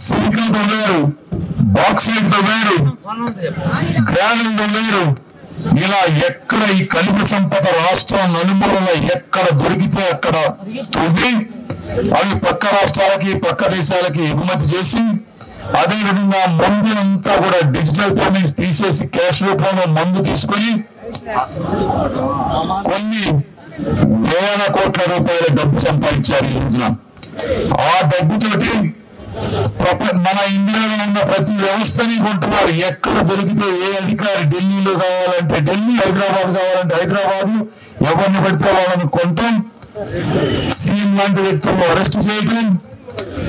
Silica తవ్వారు, bauxite తవ్వారు, granite తవ్వారు. ఇలా ఎక్కడ ఈ ఖనిజ సంపద రాష్ట్రం నలుమూలల ఎక్కడ దొరికితే అక్కడ తవ్వి అవి పక్క రాష్ట్రాలకి పక్క దేశాలకి ఎగుమతి చేసి, అదేవిధంగా మందు అంతా కూడా డిజిటల్ పేమెంట్స్ తీసేసి క్యాష్ రూపంలో మందు తీసుకొని కొన్ని వేల కోట్ల రూపాయల డబ్బు సంపాదించారు ఈ రోజున. ఆ డబ్బుతోటి మన ఇండియాలో ఉన్న ప్రతి వ్యవస్థని కొంటున్నారు. ఎక్కడ దొరికితే ఏ అధికారి ఢిల్లీలో కావాలంటే ఢిల్లీ, హైదరాబాద్ కావాలంటే హైదరాబాద్, ఎవరిని పడితే వాళ్ళని కొంటాం. సీఎం లాంటి వ్యక్తులను అరెస్ట్ చేయటం,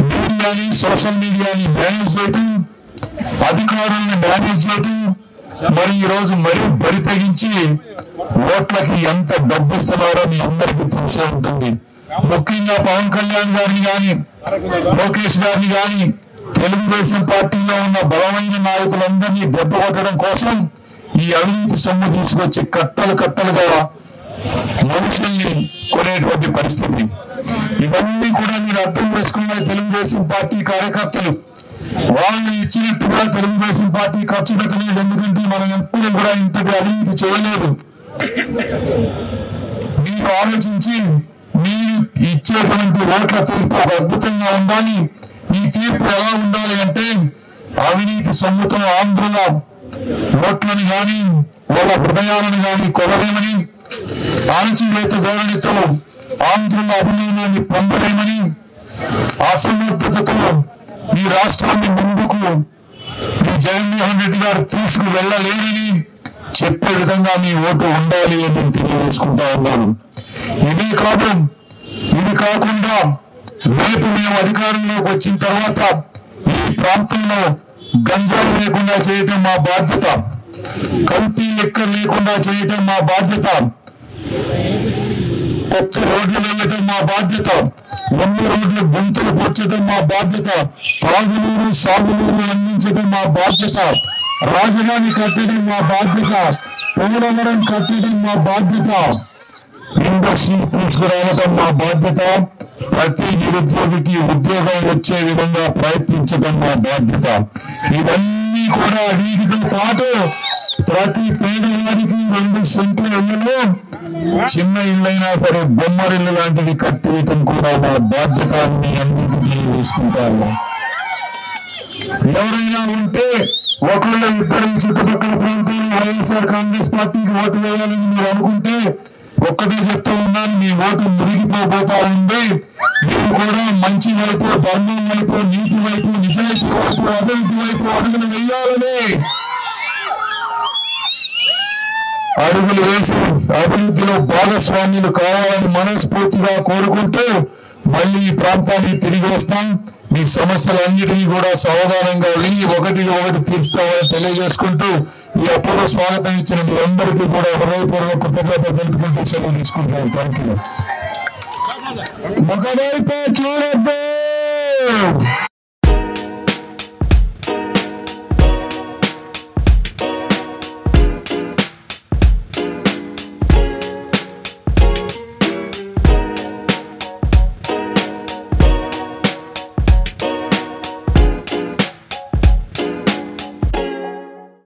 మీడియాని సోషల్ మీడియాని మేనేజ్ చేయటం, అధికారులను మేనేజ్ చేయటం. మరి ఈ రోజు మరీ బరి తెగించి ఓట్లకి ఎంత డబ్బు ఇస్తున్నారో మీ అందరికీ తెలిసే ఉంటుంది. ముఖ్యంగా పవన్ కళ్యాణ్ గారిని కానీ లోకేష్ గారిని కానీ తెలుగుదేశం పార్టీలో ఉన్న బలమైన నాయకులందరినీ దెబ్బ కొట్టడం కోసం ఈ అవినీతి సొమ్ము తీసుకొచ్చి కట్టలు కట్టలుగా మనుషుల్ని కొనేటువంటి పరిస్థితి. ఇవన్నీ కూడా మీరు అర్థం చేసుకున్న తెలుగుదేశం పార్టీ కార్యకర్తలు వాళ్ళు ఇచ్చినట్టుగా తెలుగుదేశం పార్టీ ఖర్చు పెట్టలేదు. ఎందుకంటే మనం ఎప్పుడు కూడా ఇంతటి అవినీతి చేయలేదు. మీరు ఆలోచించి మీరు ఇచ్చేటువంటి ఓట్ల తీర్పు అద్భుతంగా ఉండాలి. ఈ తీర్పు ఎలా ఉండాలి అంటే అవినీతి సొమ్ముతో ఆంధ్రుల ఓట్లను కానీ వాళ్ళ హృదయాలను కానీ కొనలేమని, ఆంచీవేత ధోరణితో ఆంధ్రుల అభిమానాన్ని పొందలేమని, అసమర్థతతో ఈ రాష్ట్రాన్ని ముందుకు ఈ జగన్మోహన్ రెడ్డి గారు తీసుకు వెళ్ళలేరని చెప్పే విధంగా మీ ఓటు ఉండాలి అని నేను తెలియజేసుకుంటా ఉన్నాను. ఇది కాకుండా రేపు మేము అధికారంలోకి వచ్చిన తర్వాత ఈ ప్రాంతంలో గంజాయి లేకుండా చేయటం మా బాధ్యత, కల్తీ లెక్కలు లేకుండా చేయటం మా బాధ్యత, కొత్త రోడ్లు వెళ్ళటం మా బాధ్యత, ఎన్ని రోడ్లు గుంతలు పొచ్చడం మా బాధ్యత, తాగునీరు సాగునీరు అందించడం మా బాధ్యత, రాజధాని కట్టడం మా బాధ్యత, పోలవరం కట్టడం మా బాధ్యత, ఇండస్ట్రీస్ తీసుకురావడం మా బాధ్యత, ప్రతి నిరుద్యోగికి ఉద్యోగం వచ్చే విధంగా ప్రయత్నించడం మా బాధ్యత. ఇవన్నీ కూడా వీటితో పాటు ప్రతి పేదవారికి 2 సెంట్ల ఇళ్లలో చిన్న ఇళ్ళైనా సరే బొమ్మరిల్లు లాంటివి కట్టేయటం కూడా మా బాధ్యత అని అందరికీ తెలియజేసుకుంటాము. ఎవరైనా ఉంటే ఒకళ్ళు ఇద్దరు చుట్టుపక్కల ప్రాంతాలు వైఎస్ఆర్ కాంగ్రెస్ పార్టీకి ఓటు వేయాలని మీరు అనుకుంటే ఒక్కటే చెప్తా ఉన్నాను, మీ ఓటు మురిగిపోతా ఉంది. మీరు కూడా మంచి వైపు, ధర్మం వైపు, నీతి వైపు, నిజాయితీ వైపు, అభివృద్ధి వైపు అడుగులు వేయాలని, అడుగులు వేసి అభివృద్ధిలో భాగస్వామ్యులు కావాలని మనస్ఫూర్తిగా కోరుకుంటూ మళ్ళీ ఈ ప్రాంతానికి తిరిగి వస్తాం. మీ సమస్యలన్నిటినీ కూడా సావధానంగా విని ఒకటి తీర్చుతామని తెలియజేసుకుంటూ ఈ అపూర్వ స్వాగతం ఇచ్చిన మీ అందరికీ కూడా హృదయపూర్వక కృతజ్ఞత తెలుపుకుంటూ సెలవు తీసుకుంటాను. Thank you. ఒకవైపు చూడద్దు.